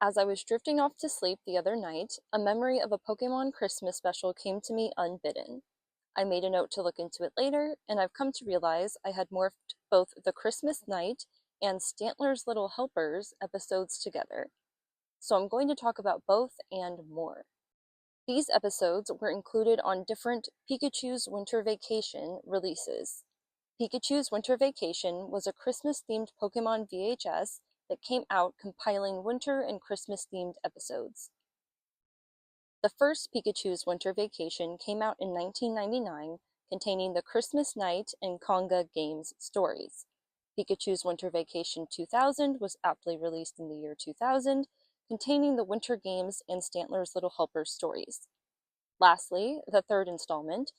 As I was drifting off to sleep the other night, a memory of a Pokemon Christmas special came to me unbidden. I made a note to look into it later, and I've come to realize I had morphed both the Christmas Night and Stantler's Little Helpers episodes together. So I'm going to talk about both and more. These episodes were included on different Pikachu's Winter Vacation releases. Pikachu's Winter Vacation was a Christmas-themed Pokemon VHS that came out compiling winter and Christmas-themed episodes. The first Pikachu's Winter Vacation came out in 1999, containing the Christmas Night and Conga Games stories. Pikachu's Winter Vacation 2000 was aptly released in the year 2000, containing the Winter Games and Stantler's Little Helpers stories. Lastly, the third installment,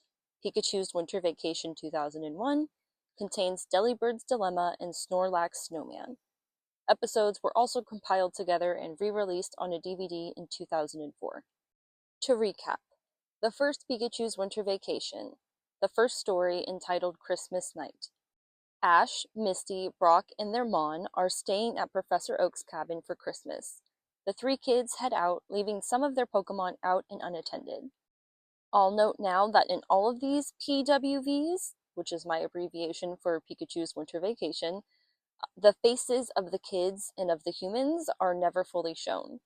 Pikachu's Winter Vacation 2001, contains Delibird's Dilemma and Snorlax Snowman. Episodes were also compiled together and re-released on a DVD in 2004. To recap, the first Pikachu's Winter Vacation, the first story entitled Christmas Night. Ash, Misty, Brock, and their Mon are staying at Professor Oak's cabin for Christmas. The three kids head out, leaving some of their Pokemon out and unattended. I'll note now that in all of these PWVs, which is my abbreviation for Pikachu's Winter Vacation, the faces of the kids and of the humans are never fully shown.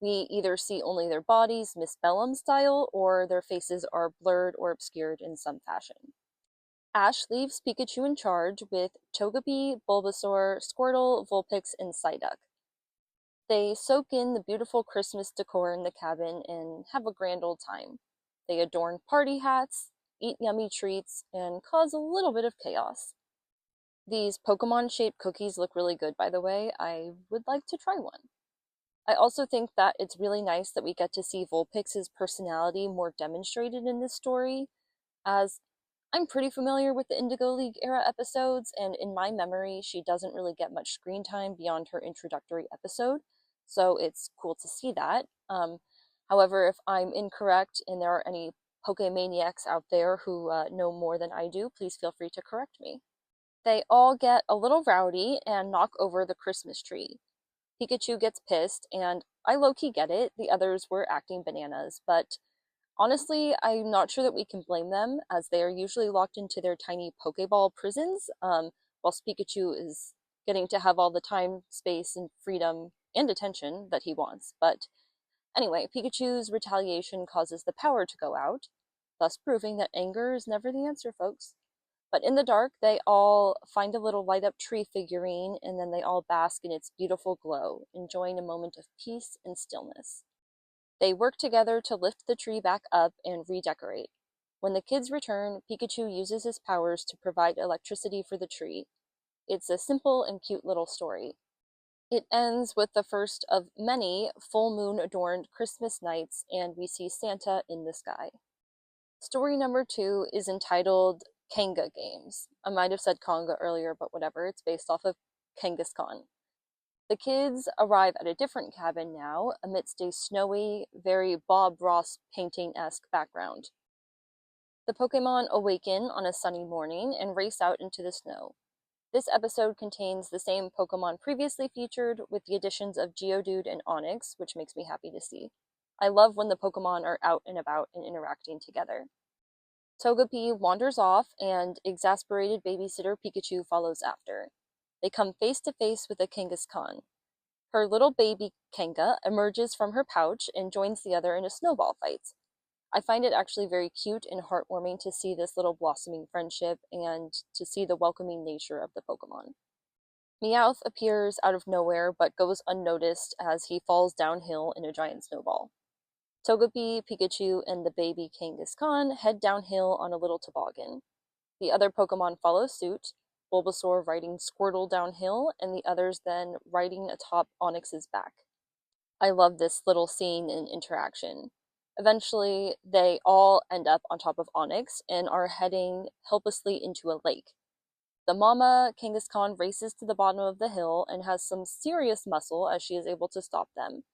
We either see only their bodies, Miss Bellum style, or their faces are blurred or obscured in some fashion. Ash leaves Pikachu in charge with Togepi, Bulbasaur, Squirtle, Vulpix, and Psyduck. They soak in the beautiful Christmas decor in the cabin and have a grand old time. They adorn party hats, eat yummy treats, and cause a little bit of chaos. These Pokemon-shaped cookies look really good, by the way. I would like to try one. I also think that it's really nice that we get to see Vulpix's personality more demonstrated in this story, as I'm pretty familiar with the Indigo League era episodes, and in my memory, she doesn't really get much screen time beyond her introductory episode, so it's cool to see that. However, if I'm incorrect and there are any Pokemaniacs out there who know more than I do, please feel free to correct me. They all get a little rowdy and knock over the Christmas tree. Pikachu gets pissed, and I low-key get it, the others were acting bananas, but honestly, I'm not sure that we can blame them, as they are usually locked into their tiny Pokeball prisons, whilst Pikachu is getting to have all the time, space, and freedom and attention that he wants. But anyway, Pikachu's retaliation causes the power to go out, thus proving that anger is never the answer, folks. But in the dark, they all find a little light-up tree figurine, and then they all bask in its beautiful glow, enjoying a moment of peace and stillness. They work together to lift the tree back up and redecorate. When the kids return, Pikachu uses his powers to provide electricity for the tree. It's a simple and cute little story. It ends with the first of many full moon adorned Christmas nights, and we see Santa in the sky. Story number 2 is entitled Kanga Games. I might have said Conga earlier, but whatever, it's based off of Kangaskhan. The kids arrive at a different cabin now, amidst a snowy, very Bob Ross painting-esque background. The Pokemon awaken on a sunny morning and race out into the snow. This episode contains the same Pokemon previously featured, with the additions of Geodude and Onix, which makes me happy to see. I love when the Pokemon are out and about and interacting together. Togepi wanders off, and exasperated babysitter Pikachu follows after. They come face to face with a Kangaskhan. Her little baby Kanga emerges from her pouch and joins the other in a snowball fight. I find it actually very cute and heartwarming to see this little blossoming friendship and to see the welcoming nature of the Pokemon. Meowth appears out of nowhere but goes unnoticed as he falls downhill in a giant snowball. Togepi, Pikachu, and the baby Kangaskhan head downhill on a little toboggan. The other Pokemon follow suit, Bulbasaur riding Squirtle downhill, and the others then riding atop Onix's back. I love this little scene and interaction. Eventually, they all end up on top of Onix and are heading helplessly into a lake. The mama Kangaskhan races to the bottom of the hill and has some serious muscle as she is able to stop them.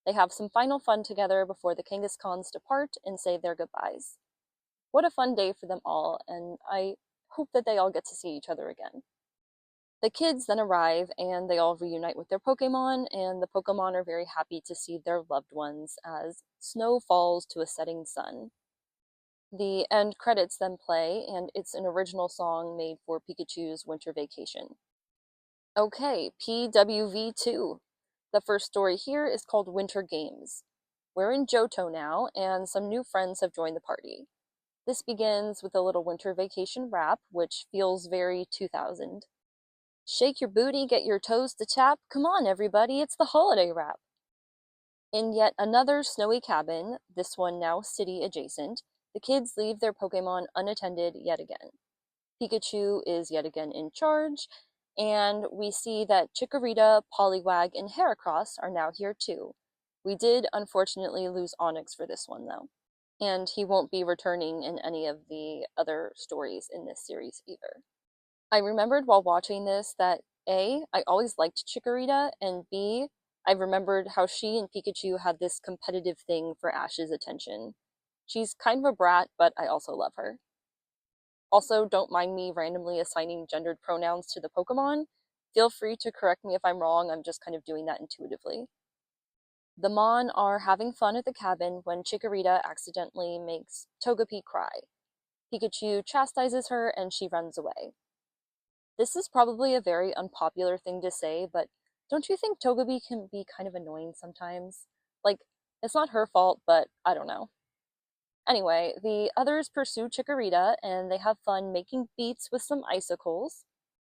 They have some final fun together before the Kangaskhan's depart and say their goodbyes. What a fun day for them all, and I hope that they all get to see each other again. The kids then arrive and they all reunite with their Pokemon, and the Pokemon are very happy to see their loved ones as snow falls to a setting sun. The end credits then play, and it's an original song made for Pikachu's winter vacation. Okay, PWV2. The first story here is called Winter Games. We're in Johto now, and some new friends have joined the party. This begins with a little winter vacation rap, which feels very 2000. Shake your booty, get your toes to tap. Come on, everybody, it's the holiday rap. In yet another snowy cabin, this one now city adjacent, the kids leave their Pokemon unattended yet again. Pikachu is yet again in charge, and we see that Chikorita, Poliwag, and Heracross are now here too. We did unfortunately lose Onyx for this one though, and he won't be returning in any of the other stories in this series either. I remembered while watching this that A, I always liked Chikorita, and B, I remembered how she and Pikachu had this competitive thing for Ash's attention. She's kind of a brat, but I also love her. Also, don't mind me randomly assigning gendered pronouns to the Pokemon. Feel free to correct me if I'm wrong, I'm just kind of doing that intuitively. The Mon are having fun at the cabin when Chikorita accidentally makes Togepi cry. Pikachu chastises her and she runs away. This is probably a very unpopular thing to say, but don't you think Togepi can be kind of annoying sometimes? Like, it's not her fault, but I don't know. Anyway, the others pursue Chikorita and they have fun making beats with some icicles,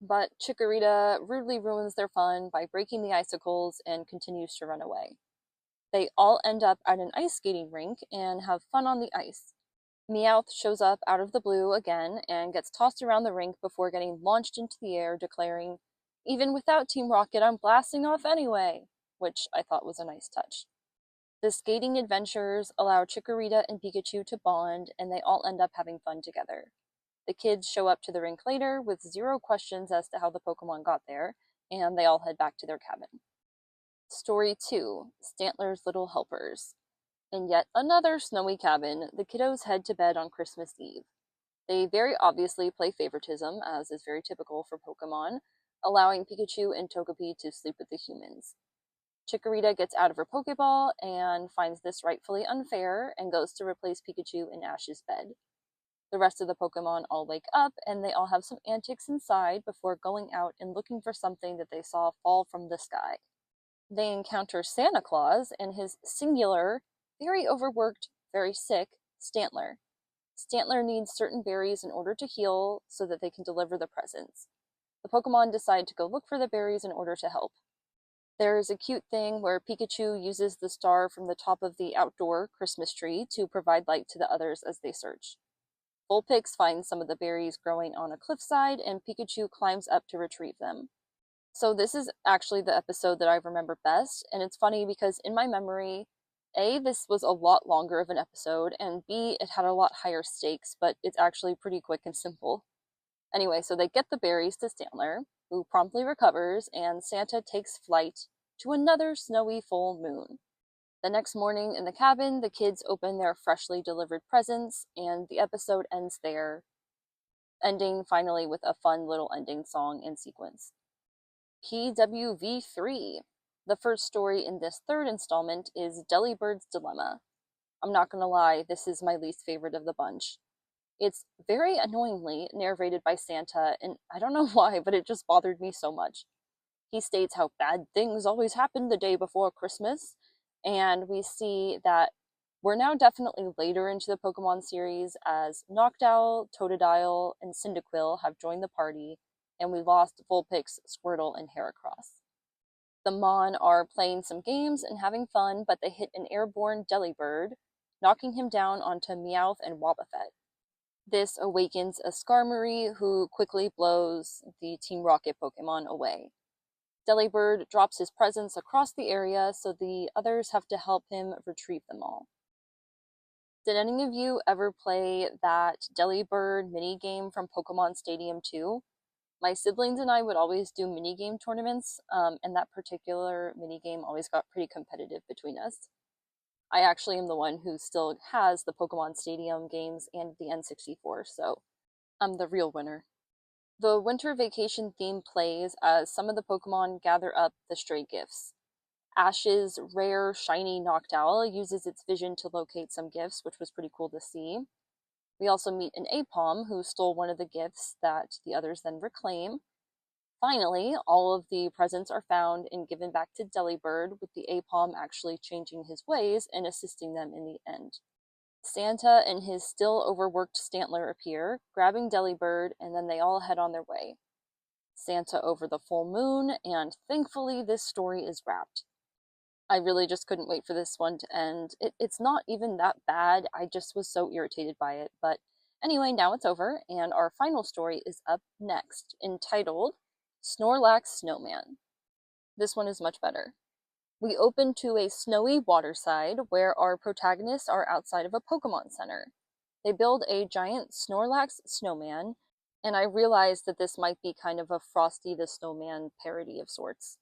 but Chikorita rudely ruins their fun by breaking the icicles and continues to run away. They all end up at an ice skating rink and have fun on the ice. Meowth shows up out of the blue again and gets tossed around the rink before getting launched into the air, declaring, "Even without Team Rocket, I'm blasting off anyway," which I thought was a nice touch. The skating adventures allow Chikorita and Pikachu to bond, and they all end up having fun together. The kids show up to the rink later with zero questions as to how the Pokemon got there, and they all head back to their cabin. Story 2, Stantler's Little Helpers. In yet another snowy cabin, the kiddos head to bed on Christmas Eve. They very obviously play favoritism, as is very typical for Pokemon, allowing Pikachu and Togepi to sleep with the humans. Chikorita gets out of her Pokeball and finds this rightfully unfair and goes to replace Pikachu in Ash's bed. The rest of the Pokemon all wake up and they all have some antics inside before going out and looking for something that they saw fall from the sky. They encounter Santa Claus and his singular, very overworked, very sick Stantler. Stantler needs certain berries in order to heal so that they can deliver the presents. The Pokemon decide to go look for the berries in order to help. There's a cute thing where Pikachu uses the star from the top of the outdoor Christmas tree to provide light to the others as they search. Vulpix finds some of the berries growing on a cliffside, and Pikachu climbs up to retrieve them. So this is actually the episode that I remember best, and it's funny because in my memory, A, this was a lot longer of an episode, and B, it had a lot higher stakes, but it's actually pretty quick and simple. Anyway, so they get the berries to Stantler, who promptly recovers, and Santa takes flight to another snowy full moon. The next morning in the cabin, the kids open their freshly delivered presents, and the episode ends there, ending finally with a fun little ending song and sequence. PWV3. The first story in this third installment is Dellybird's Dilemma. I'm not gonna lie, this is my least favorite of the bunch. It's very annoyingly narrated by Santa, and I don't know why, but it just bothered me so much. He states how bad things always happen the day before Christmas, and we see that we're now definitely later into the Pokemon series as Noctowl, Totodile, and Cyndaquil have joined the party, and we lost Vulpix, Squirtle, and Heracross. The Mon are playing some games and having fun, but they hit an airborne Delibird, knocking him down onto Meowth and Wobbuffet. This awakens a Skarmory, who quickly blows the Team Rocket Pokemon away. Delibird drops his presents across the area, so the others have to help him retrieve them all. Did any of you ever play that Delibird minigame from Pokemon Stadium 2? My siblings and I would always do minigame tournaments, and that particular minigame always got pretty competitive between us. I actually am the one who still has the Pokemon Stadium games and the N64, so I'm the real winner. The winter vacation theme plays as some of the Pokemon gather up the stray gifts. Ash's rare, shiny Noctowl uses its vision to locate some gifts, which was pretty cool to see. We also meet an Apom who stole one of the gifts that the others then reclaim. Finally, all of the presents are found and given back to Delibird, with the Apom actually changing his ways and assisting them in the end. Santa and his still overworked Stantler appear, grabbing Delibird, and then they all head on their way. Santa over the full moon, and thankfully this story is wrapped. I really just couldn't wait for this one to end. It's not even that bad, I just was so irritated by it. But anyway, now it's over, and our final story is up next, entitled Snorlax Snowman. This one is much better. We open to a snowy waterside where our protagonists are outside of a Pokemon Center. They build a giant Snorlax snowman, and I realized that this might be kind of a Frosty the Snowman parody of sorts.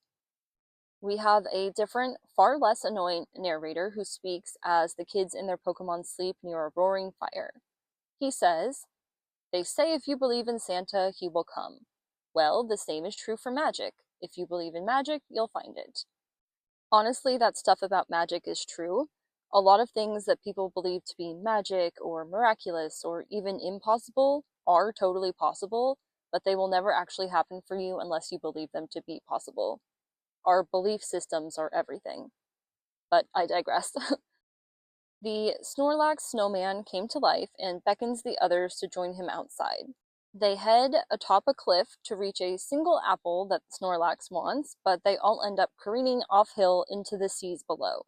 We have a different, far less annoying narrator who speaks as the kids in their Pokemon sleep near a roaring fire. He says, "They say if you believe in Santa, he will come. Well, the same is true for magic. If you believe in magic, you'll find it." Honestly, that stuff about magic is true. A lot of things that people believe to be magic or miraculous or even impossible are totally possible, but they will never actually happen for you unless you believe them to be possible. Our belief systems are everything. But I digress. The Snorlax snowman came to life and beckons the others to join him outside. They head atop a cliff to reach a single apple that Snorlax wants, but they all end up careening off-hill into the seas below.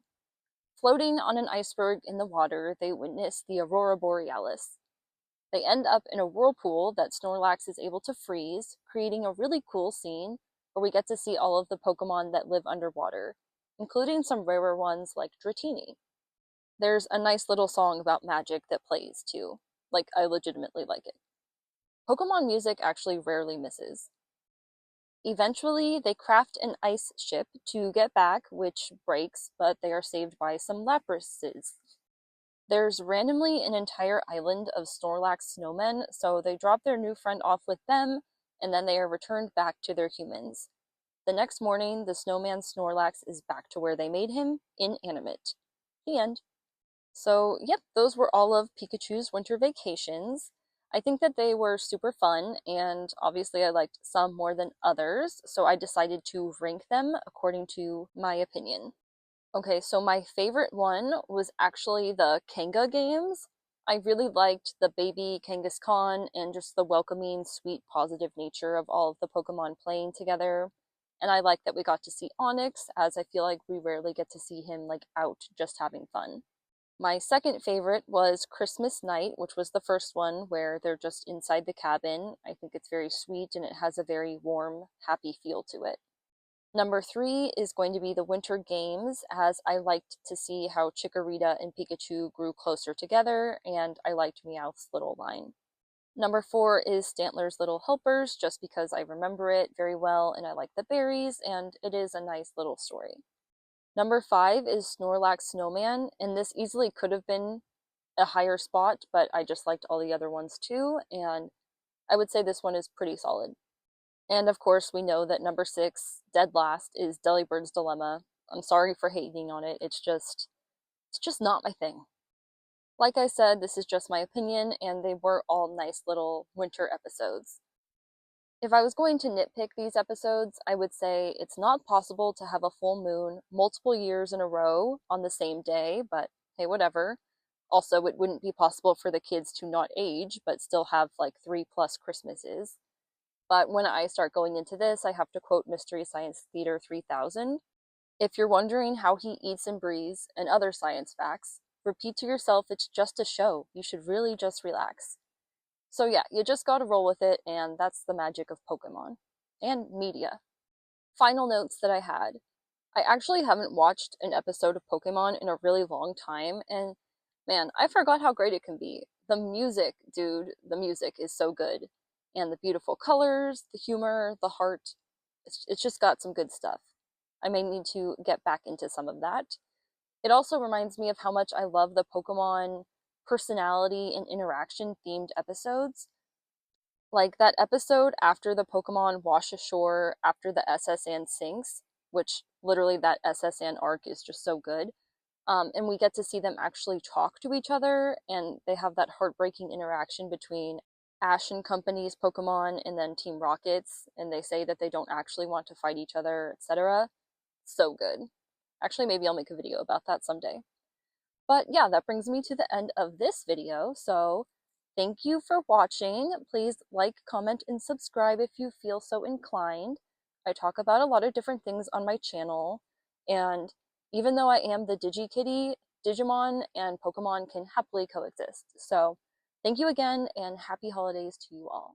Floating on an iceberg in the water, they witness the Aurora Borealis. They end up in a whirlpool that Snorlax is able to freeze, creating a really cool scene where we get to see all of the Pokemon that live underwater, including some rarer ones like Dratini. There's a nice little song about magic that plays, too. Like, I legitimately like it. Pokemon music actually rarely misses. Eventually, they craft an ice ship to get back, which breaks, but they are saved by some Laprases. There's randomly an entire island of Snorlax snowmen, so they drop their new friend off with them, and then they are returned back to their humans. The next morning, the snowman Snorlax is back to where they made him, inanimate. The end. So, yep, those were all of Pikachu's winter vacations. I think that they were super fun, and obviously I liked some more than others, so I decided to rank them according to my opinion. Okay, so my favorite one was actually the Kanga games. I really liked the baby Kangaskhan and just the welcoming, sweet, positive nature of all of the Pokemon playing together. And I like that we got to see Onyx, as I feel like we rarely get to see him like out just having fun. My second favorite was Christmas Night, which was the first one where they're just inside the cabin. I think it's very sweet and it has a very warm, happy feel to it. Number three is going to be the Winter Games, as I liked to see how Chikorita and Pikachu grew closer together, and I liked Meowth's little line. Number four is Stantler's Little Helpers, just because I remember it very well and I like the berries, and it is a nice little story. Number five is Snorlax Snowman, and this easily could have been a higher spot, but I just liked all the other ones too, and I would say this one is pretty solid. And of course, we know that number six, dead last, is Delibird's Dilemma. I'm sorry for hating on it, it's just not my thing. Like I said, this is just my opinion, and they were all nice little winter episodes. If I was going to nitpick these episodes, I would say it's not possible to have a full moon multiple years in a row on the same day, but hey, whatever. Also, it wouldn't be possible for the kids to not age, but still have like 3+ Christmases. But when I start going into this, I have to quote Mystery Science Theater 3000. If you're wondering how he eats and breathes and other science facts, repeat to yourself it's just a show. You should really just relax. So yeah, you just gotta roll with it, and that's the magic of Pokemon. And media. Final notes that I had. I actually haven't watched an episode of Pokemon in a really long time, and man, I forgot how great it can be. The music, dude, the music is so good. And the beautiful colors, the humor, the heart, it's just got some good stuff. I may need to get back into some of that. It also reminds me of how much I love the Pokemon personality and interaction themed episodes. Like that episode after the Pokemon wash ashore after the SS Anne sinks, which literally that SS Anne arc is just so good. And we get to see them actually talk to each other, and they have that heartbreaking interaction between Ash and Company's Pokemon and then Team Rocket's, and they say that they don't actually want to fight each other, etc. So good. Actually, maybe I'll make a video about that someday. But yeah, that brings me to the end of this video. So thank you for watching. Please like, comment, and subscribe if you feel so inclined. I talk about a lot of different things on my channel, and even though I am the DigiKitty, Digimon and Pokemon can happily coexist. So thank you again, and happy holidays to you all.